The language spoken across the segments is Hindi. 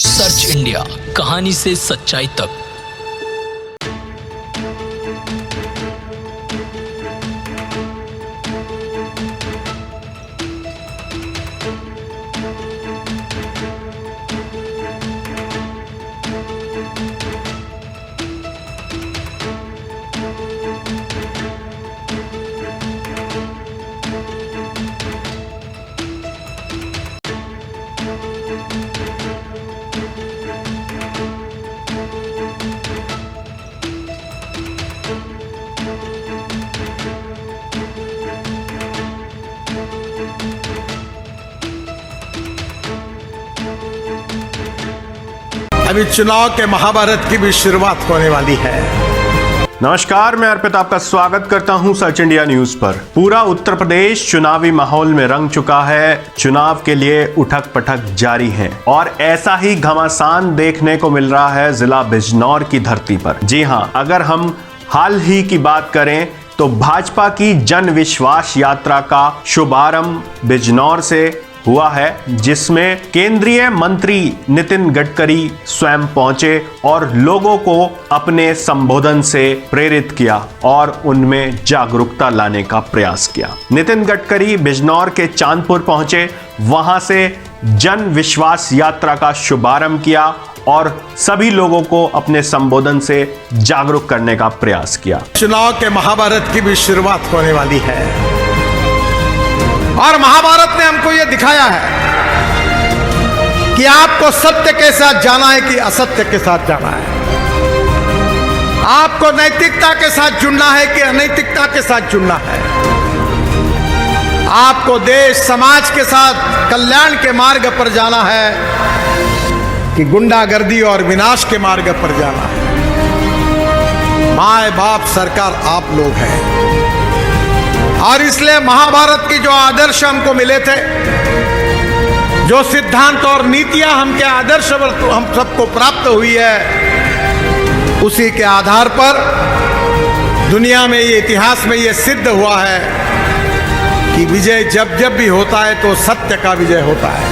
सर्च इंडिया, कहानी से सच्चाई तक। अभी चुनाव के महाभारत की भी शुरुआत होने वाली है। नमस्कार, मैं अर्पित आपका स्वागत करता हूं सर्च इंडिया न्यूज पर। पूरा उत्तर प्रदेश चुनावी माहौल में रंग चुका है। चुनाव के लिए उठक पटक जारी है और ऐसा ही घमासान देखने को मिल रहा है जिला बिजनौर की धरती पर। जी हां, अगर हम हाल ही की बात करें तो भाजपा की जन विश्वास यात्रा का शुभारंभ बिजनौर से हुआ है, जिसमें केंद्रीय मंत्री नितिन गडकरी स्वयं पहुंचे और लोगों को अपने संबोधन से प्रेरित किया और उनमें जागरूकता लाने का प्रयास किया। नितिन गडकरी बिजनौर के चांदपुर पहुंचे, वहां से जन विश्वास यात्रा का शुभारंभ किया और सभी लोगों को अपने संबोधन से जागरूक करने का प्रयास किया। चुनाव के महाभारत की भी शुरुआत होने वाली है और महाभारत ने हमको यह दिखाया है कि आपको सत्य के साथ जाना है कि असत्य के साथ जाना है, आपको नैतिकता के साथ जुड़ना है कि अनैतिकता के साथ जुड़ना है, आपको देश समाज के साथ कल्याण के मार्ग पर जाना है कि गुंडागर्दी और विनाश के मार्ग पर जाना है। माए बाप सरकार आप लोग हैं और इसलिए महाभारत की जो आदर्श हमको मिले थे, जो सिद्धांत और नीतियां हमके आदर्श हम सबको प्राप्त हुई है, उसी के आधार पर दुनिया में ये इतिहास में ये सिद्ध हुआ है कि विजय जब जब भी होता है तो सत्य का विजय होता है।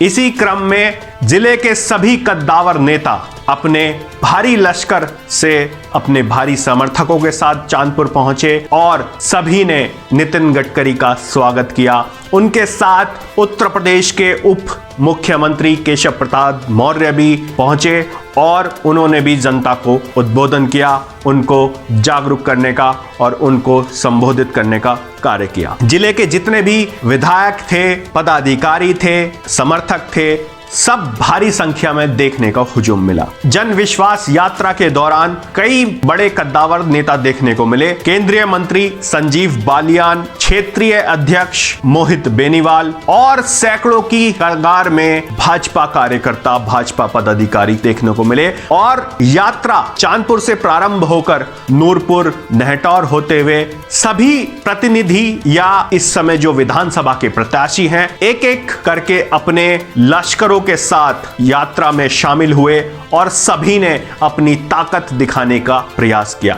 इसी क्रम में जिले के सभी कद्दावर नेता अपने भारी लश्कर से अपने भारी समर्थकों के साथ चांदपुर पहुंचे और सभी ने नितिन गडकरी का स्वागत किया। उनके साथ उत्तर प्रदेश के उप मुख्यमंत्री केशव प्रसाद मौर्य भी पहुंचे और उन्होंने भी जनता को उद्बोधन किया, उनको जागरूक करने का और उनको संबोधित करने का कार्य किया। जिले के जितने भी विधायक थे, पदाधिकारी थे, समर्थक थे, सब भारी संख्या में देखने का हुजूम मिला। जन विश्वास यात्रा के दौरान कई बड़े कद्दावर नेता देखने को मिले। केंद्रीय मंत्री संजीव बालियान, क्षेत्रीय अध्यक्ष मोहित बेनीवाल और सैकड़ों की कतार में भाजपा कार्यकर्ता, भाजपा पदाधिकारी देखने को मिले और यात्रा चांदपुर से प्रारंभ होकर नूरपुर, नेहटौर होते हुए सभी प्रतिनिधि या इस समय जो विधानसभा के प्रत्याशी हैं, एक एक करके अपने लश्करों के साथ यात्रा में शामिल हुए और सभी ने अपनी ताकत दिखाने का प्रयास किया।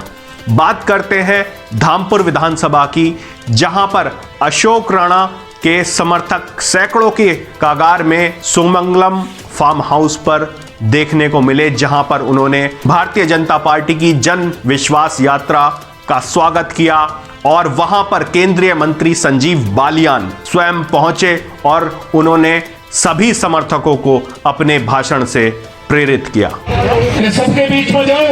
बात करते हैं धामपुर विधानसभा की, जहां पर अशोक राणा के समर्थक सैकड़ों के कगार में सुमंगलम फार्म हाउस पर देखने को मिले, जहां पर उन्होंने भारतीय जनता पार्टी की जन विश्वास यात्रा का स्वागत किया और वहां पर केंद्रीय मंत्री संजीव बालियान स्वयं पहुंचे और उन्होंने सभी समर्थकों को अपने भाषण से प्रेरित किया। सबके बीच में जाओ,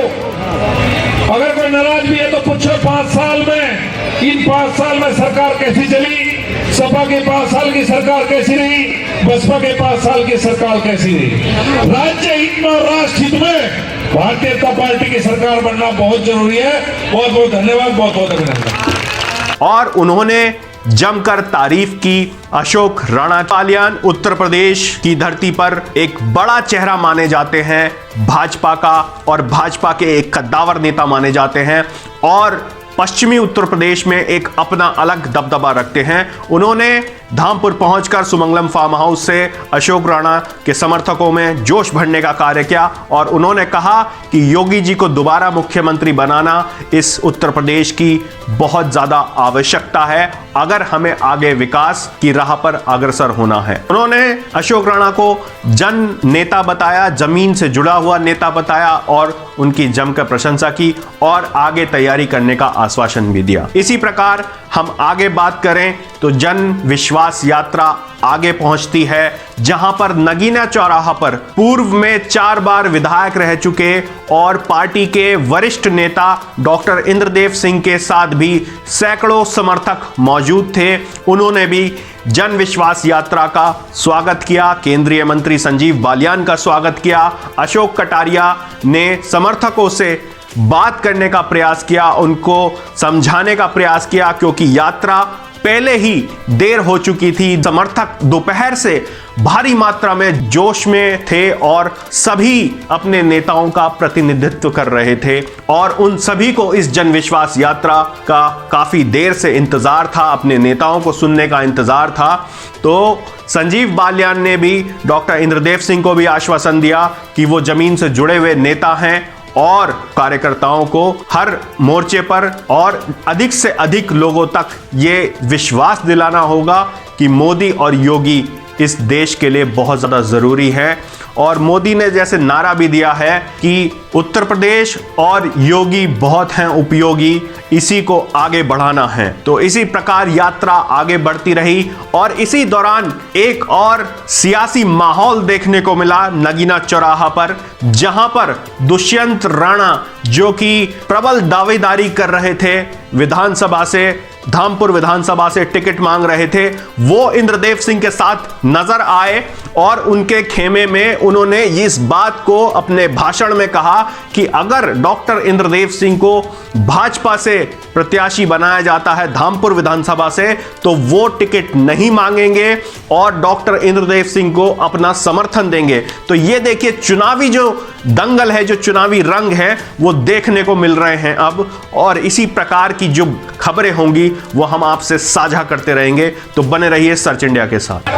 अगर कोई नाराज भी है तो पूछो 5 साल में, इन 5 साल में सरकार कैसी चली, सपा के 5 साल की सरकार कैसी रही, बसपा के 5 साल की सरकार कैसी रही। राज्य हित में और राष्ट्र हित में भारतीय जनता पार्टी की सरकार बनना बहुत जरूरी है। बहुत बहुत धन्यवाद, बहुत बहुत अभिनंदन। और उन्होंने जमकर तारीफ की। अशोक राणा बालियान उत्तर प्रदेश की धरती पर एक बड़ा चेहरा माने जाते हैं भाजपा का और भाजपा के एक कद्दावर नेता माने जाते हैं और पश्चिमी उत्तर प्रदेश में एक अपना अलग दबदबा रखते हैं। उन्होंने धामपुर पहुंचकर सुमंगलम फार्म हाउस से अशोक राणा के समर्थकों में जोश भरने का कार्य किया और उन्होंने कहा कि योगी जी को दोबारा मुख्यमंत्री बनाना इस उत्तर प्रदेश की बहुत ज्यादा आवश्यकता है अगर हमें आगे विकास की राह पर अग्रसर होना है। उन्होंने अशोक राणा को जन नेता बताया, जमीन से जुड़ा हुआ नेता बताया और उनकी जमकर प्रशंसा की और आगे तैयारी करने का आश्वासन भी दिया। इसी प्रकार हम आगे बात करें तो जन विश्वास यात्रा आगे पहुंचती है, जहां पर नगीना चौराहा पर पूर्व में 4 बार विधायक रह चुके और पार्टी के वरिष्ठ नेता डॉक्टर इंद्रदेव सिंह के साथ भी सैकड़ों समर्थक मौजूद थे। उन्होंने भी जन विश्वास यात्रा का स्वागत किया, केंद्रीय मंत्री संजीव बालियान का स्वागत किया। अशोक कटारिया ने समर्थकों से बात करने का प्रयास किया, उनको समझाने का प्रयास किया, क्योंकि यात्रा पहले ही देर हो चुकी थी। समर्थक दोपहर से भारी मात्रा में जोश में थे और सभी अपने नेताओं का प्रतिनिधित्व कर रहे थे और उन सभी को इस जन विश्वास यात्रा का काफी देर से इंतजार था, अपने नेताओं को सुनने का इंतजार था। तो संजीव बालियान ने भी डॉक्टर इंद्रदेव सिंह को भी आश्वासन दिया कि वो जमीन से जुड़े हुए नेता हैं और कार्यकर्ताओं को हर मोर्चे पर और अधिक से अधिक लोगों तक ये विश्वास दिलाना होगा कि मोदी और योगी इस देश के लिए बहुत ज़्यादा ज़रूरी है। और मोदी ने जैसे नारा भी दिया है कि उत्तर प्रदेश और योगी बहुत हैं उपयोगी, इसी को आगे बढ़ाना है। तो इसी प्रकार यात्रा आगे बढ़ती रही और इसी दौरान एक और सियासी माहौल देखने को मिला नगीना चौराहा पर, जहां पर दुष्यंत राणा जो कि प्रबल दावेदारी कर रहे थे, विधानसभा से धामपुर विधानसभा से टिकट मांग रहे थे, वो इंद्रदेव सिंह के साथ नजर आए और उनके खेमे में उन्होंने इस बात को अपने भाषण में कहा कि अगर डॉक्टर इंद्रदेव सिंह को भाजपा से प्रत्याशी बनाया जाता है धामपुर विधानसभा से तो वो टिकट नहीं मांगेंगे और डॉक्टर इंद्रदेव सिंह को अपना समर्थन देंगे। तो ये देखिए चुनावी जो दंगल है, जो चुनावी रंग है, वो देखने को मिल रहे हैं अब। और इसी प्रकार की जो खबरें होंगी वो हम आपसे साझा करते रहेंगे, तो बने रहिए सर्च इंडिया के साथ।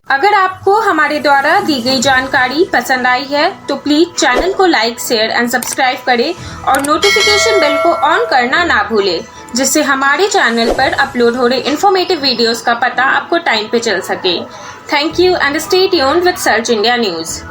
अगर आपको हमारे द्वारा दी गई जानकारी पसंद आई है तो प्लीज चैनल को लाइक, शेयर एंड सब्सक्राइब करें और नोटिफिकेशन बेल को ऑन करना ना भूलें, जिससे हमारे चैनल पर अपलोड हो रहे इन्फॉर्मेटिव वीडियोस का पता आपको टाइम पे चल सके। Thank you and stay tuned with search India news.